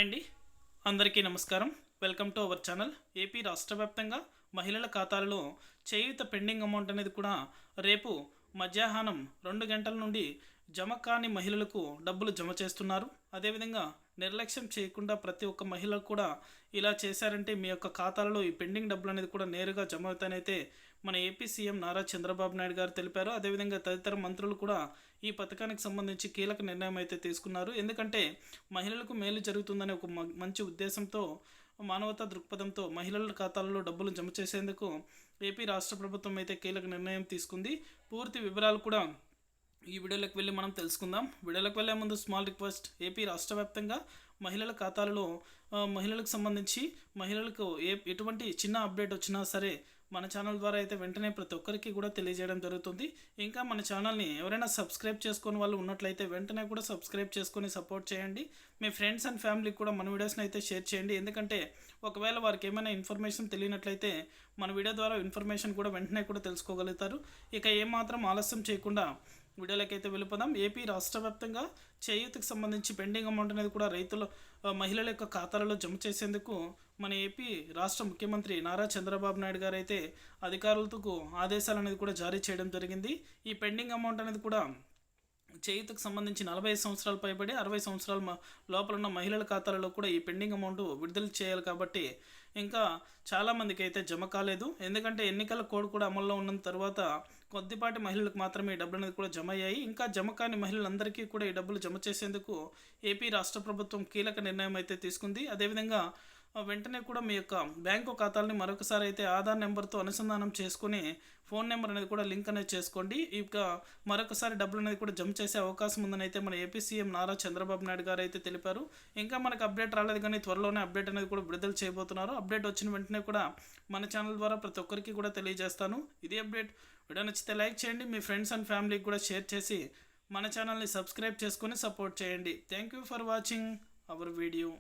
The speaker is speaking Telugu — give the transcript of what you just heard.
హాయ్ అండి, అందరికీ నమస్కారం. Welcome to our channel. AP రాష్ట్ర వ్యాప్తంగా మహిళల ఖాతాలలో చేయూత పెండింగ్ అమౌంట్ అనేది కూడా రేపు మధ్యాహ్నం 2 గంటల నుండి జమ కాని మహిళలకు డబ్బులు జమ చేస్తున్నారు. అదేవిధంగా నిర్లక్ష్యం చేయకుండా ప్రతి ఒక్క మహిళకు కూడా ఇలా చేశారంటే మీ యొక్క ఖాతాలలో ఈ పెండింగ్ డబ్బులు అనేది కూడా నేరుగా జమ అవుతానైతే మన ఏపీ సీఎం నారా చంద్రబాబు నాయుడు గారు తెలిపారు. అదేవిధంగా తదితర మంత్రులు కూడా ఈ పథకానికి సంబంధించి కీలక నిర్ణయం అయితే తీసుకున్నారు. ఎందుకంటే మహిళలకు మేలు జరుగుతుందనే ఒక మంచి ఉద్దేశంతో, మానవతా దృక్పథంతో మహిళల ఖాతాలలో డబ్బులు జమ చేసేందుకు ఏపీ రాష్ట్ర ప్రభుత్వం అయితే కీలక నిర్ణయం తీసుకుంది. పూర్తి వివరాలు కూడా ఈ వీడియోలోకి వెళ్ళి మనం తెలుసుకుందాం. వీడియోలోకి వెళ్ళే ముందు స్మాల్ రిక్వెస్ట్, ఏపీ రాష్ట్ర వ్యాప్తంగా మహిళల ఖాతాలలో మహిళలకు సంబంధించి మహిళలకు ఎటువంటి చిన్న అప్డేట్ వచ్చినా సరే మన ఛానల్ ద్వారా అయితే వెంటనే ప్రతి ఒక్కరికి కూడా తెలియజేయడం జరుగుతుంది. ఇంకా మన ఛానల్ని ఎవరైనా సబ్స్క్రైబ్ చేసుకుని వాళ్ళు ఉన్నట్లయితే వెంటనే కూడా సబ్స్క్రైబ్ చేసుకొని సపోర్ట్ చేయండి. మీ ఫ్రెండ్స్ అండ్ ఫ్యామిలీకి కూడా మన వీడియోస్ని అయితే షేర్ చేయండి. ఎందుకంటే ఒకవేళ వారికి ఏమైనా ఇన్ఫర్మేషన్ తెలియనట్లయితే మన వీడియో ద్వారా ఇన్ఫర్మేషన్ కూడా వెంటనే కూడా తెలుసుకోగలుగుతారు. ఇక ఏమాత్రం ఆలస్యం చేయకుండా వీడియోలోకి అయితే వెళ్ళిపోదాం. ఏపీ రాష్ట్ర వ్యాప్తంగా చేయూతకు సంబంధించి పెండింగ్ అమౌంట్ అనేది కూడా రైతుల మహిళల యొక్క ఖాతాలలో జమ చేసేందుకు మన ఏపీ రాష్ట్ర ముఖ్యమంత్రి నారా చంద్రబాబు నాయుడు గారు అయితే అధికారులతో ఆదేశాలు అనేది కూడా జారీ చేయడం జరిగింది. ఈ పెండింగ్ అమౌంట్ అనేది కూడా చేయూతకు సంబంధించి 45 సంవత్సరాలు పైబడి 60 సంవత్సరాల లోపల ఉన్న మహిళల ఖాతాలలో కూడా ఈ పెండింగ్ అమౌంట్ విడుదల చేయాలి. కాబట్టి ఇంకా చాలామందికి అయితే జమ కాలేదు. ఎందుకంటే ఎన్నికల కోడ్ కూడా అమల్లో ఉన్న తర్వాత కొద్దిపాటి మహిళలకు మాత్రమే ఈ డబ్బులు అనేది కూడా జమ అయ్యాయి. ఇంకా జమ కాని మహిళలందరికీ కూడా ఈ డబ్బులు జమ చేసేందుకు ఏపీ రాష్ట్ర ప్రభుత్వం కీలక నిర్ణయం అయితే తీసుకుంది. అదేవిధంగా వెంటనే కూడా మీ యొక్క బ్యాంకు ఖాతాలని మరొకసారి అయితే ఆధార్ నెంబర్తో అనుసంధానం చేసుకుని ఫోన్ నెంబర్ అనేది కూడా లింక్ అనేది చేసుకోండి. ఇక మరొకసారి డబ్బులు అనేది కూడా జమ చేసే అవకాశం ఉందని అయితే మన ఏపీ సీఎం నారా చంద్రబాబు నాయుడు గారు అయితే తెలిపారు. ఇంకా మనకు అప్డేట్ రాలేదు, కానీ త్వరలోనే అప్డేట్ అనేది కూడా విడుదల చేయబోతున్నారు. అప్డేట్ వచ్చిన వెంటనే కూడా మన ఛానల్ ద్వారా ప్రతి ఒక్కరికి కూడా తెలియజేస్తాను. ఇది అప్డేట్. వీడియో నచ్చితే లైక్ చేయండి, మీ ఫ్రెండ్స్ అండ్ ఫ్యామిలీకి కూడా షేర్ చేసి మన ఛానల్ని సబ్స్క్రైబ్ చేసుకొని సపోర్ట్ చేయండి. Thank you for watching our video.